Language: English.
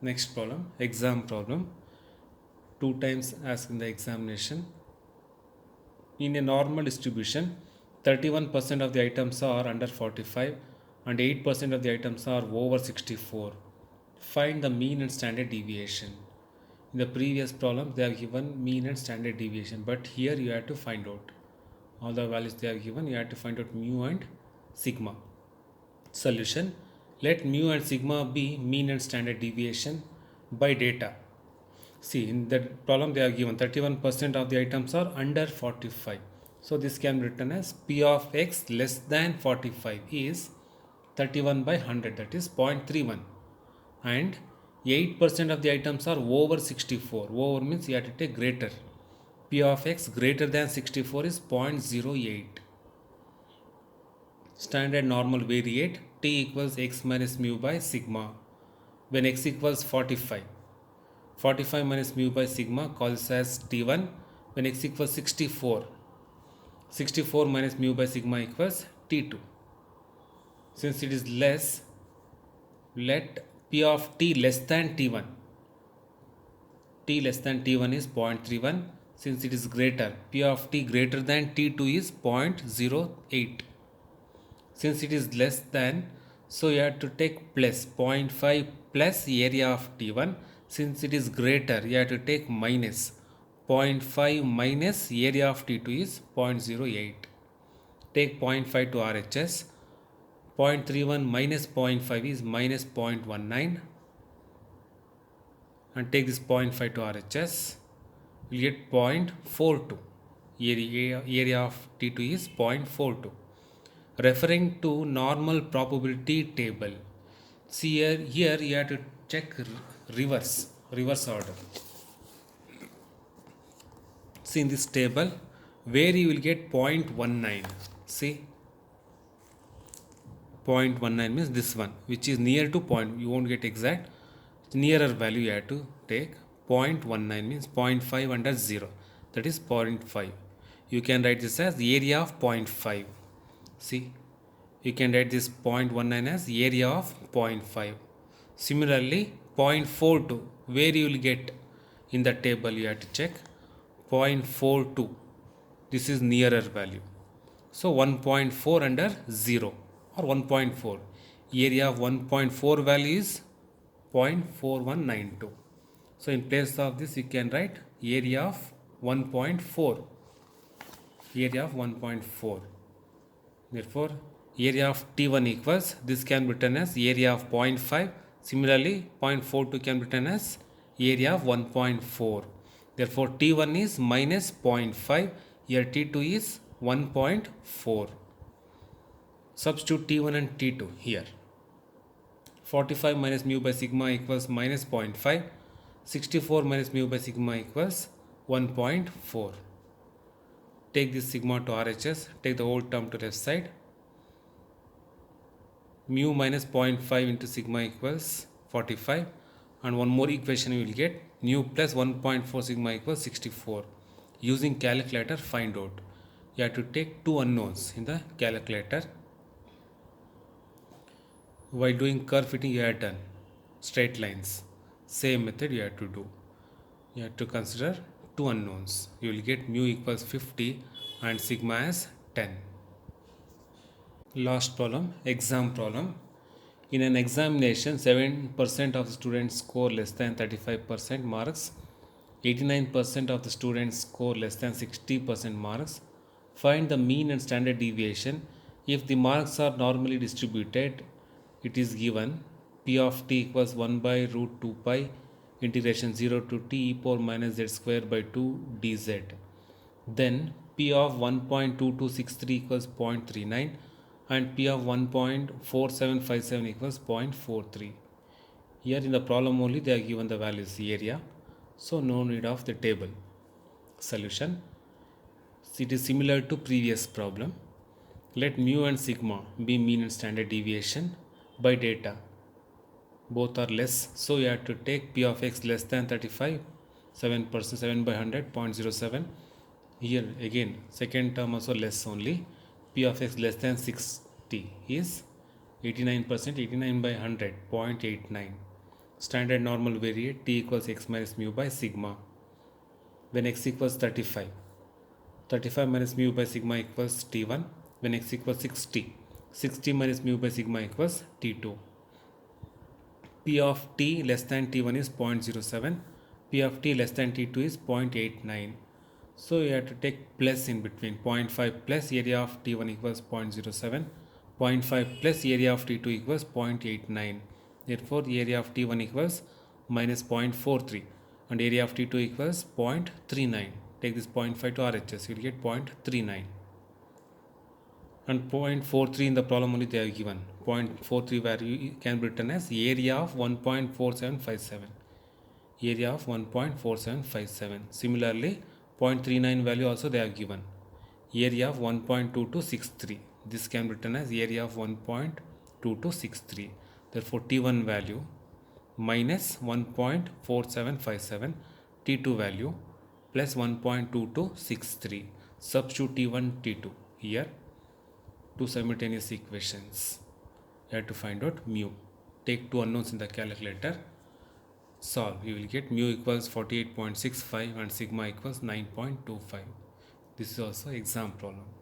Next problem, exam problem. Two times asked in the examination. In a normal distribution, 31% of the items are under 45 and 8% of the items are over 64. Find the mean and standard deviation. In the previous problem, they have given mean and standard deviation, but here you have to find out all the values they have given. You have to find out mu and sigma. Solution: let mu and sigma be mean and standard deviation by data. See, in the problem they have given 31% of the items are under 45. So this can be written as P of x less than 45 is 31 by 100, that is 0.31. And 8% of the items are over 64. Over means you have to take greater. P of x greater than 64 is 0.08. Standard normal variate t equals x minus mu by sigma when x equals 45. 45 minus mu by sigma calls as t1 when x equals 64. 64 minus mu by sigma equals t2. Since it is less, let p of t less than t1. T less than t1 is 0.31. Since it is greater, p of t greater than t2 is 0.08. Since it is less than, so you have to take plus 0.5 plus area of t1. Since it is greater, you have to take minus 0.5 minus area of t2 is 0.08. Take 0.5 to RHS. 0.31 minus 0.5 is minus 0.19. And take this 0.5 to RHS. You get 0.42. Area of T2 is 0.42. Referring to normal probability table. See here you have to check reverse order. See in this table where you will get 0.19. See 0.19 means this one, which is near to point. You won't get exact. Nearer value you have to take. 0.19 means 0.5 under 0. That is 0.5. You can write this as the area of 0.5. See, you can write this 0.19 as area of 0.5. Similarly, 0.42, where you will get in the table you have to check. 0.42. This is nearer value. So 1.4 under 0 or 1.4. Area of 1.4 value is 0.4192. So in place of this you can write area of 1.4. Area of 1.4. Therefore area of T1 equals, this can be written as area of 0.5. Similarly 0.42 can be written as area of 1.4. Therefore T1 is minus 0.5. Here T2 is 1.4. Substitute T1 and T2 here. 45 minus mu by sigma equals minus 0.5. 64 minus mu by sigma equals 1.4. Take this sigma to RHS. Take the whole term to left side. Mu minus 0.5 into sigma equals 45. And one more equation you will get. Nu plus 1.4 sigma equals 64. Using calculator find out. You have to take two unknowns in the calculator. While doing curve fitting you have done straight lines. Same method you have to do. You have to consider two unknowns. You will get mu equals 50 and sigma as 10. Last problem, exam problem. In an examination, 7% of the students score less than 35% marks. 89% of the students score less than 60% marks. Find the mean and standard deviation. If the marks are normally distributed, it is given P of t equals 1 by root 2 pi integration 0 to t e power minus z square by 2 dz. Then P of 1.2263 equals 0.39 and P of 1.4757 equals 0.43. Here in the problem only they are given the values area, so no need of the table. Solution: it is similar to previous problem. Let mu and sigma be mean and standard deviation by data. Both are less, so you have to take P of x less than 35, 7%, 7 by 100, 0.07. Here again second term also less only. P of x less than 60 is 89%, 89 by 100, 0.89. Standard normal variate t equals x minus mu by sigma. When x equals 35, 35 minus mu by sigma equals t1. When x equals 60, 60 minus mu by sigma equals t2. P of t less than t1 is 0.07. P of t less than t2 is 0.89. So you have to take plus in between. 0.5 plus area of t1 equals 0.07. 0.5 plus area of t2 equals 0.89. Therefore, area of t1 equals minus 0.43 and area of t2 equals 0.39. Take this 0.5 to RHS, you will get 0.39. And 0.43 in the problem only they have given. 0.43 value can be written as area of 1.4757. Area of 1.4757. Similarly, 0.39 value also they have given. Area of 1.2263. This can be written as area of 1.2263. Therefore, T1 value minus 1.4757, T2 value plus 1.2263. Substitute T1, T2 here. Two simultaneous equations. You have to find out mu. Take two unknowns in the calculator. Solve. You will get mu equals 48.65 and sigma equals 9.25. This is also exam problem.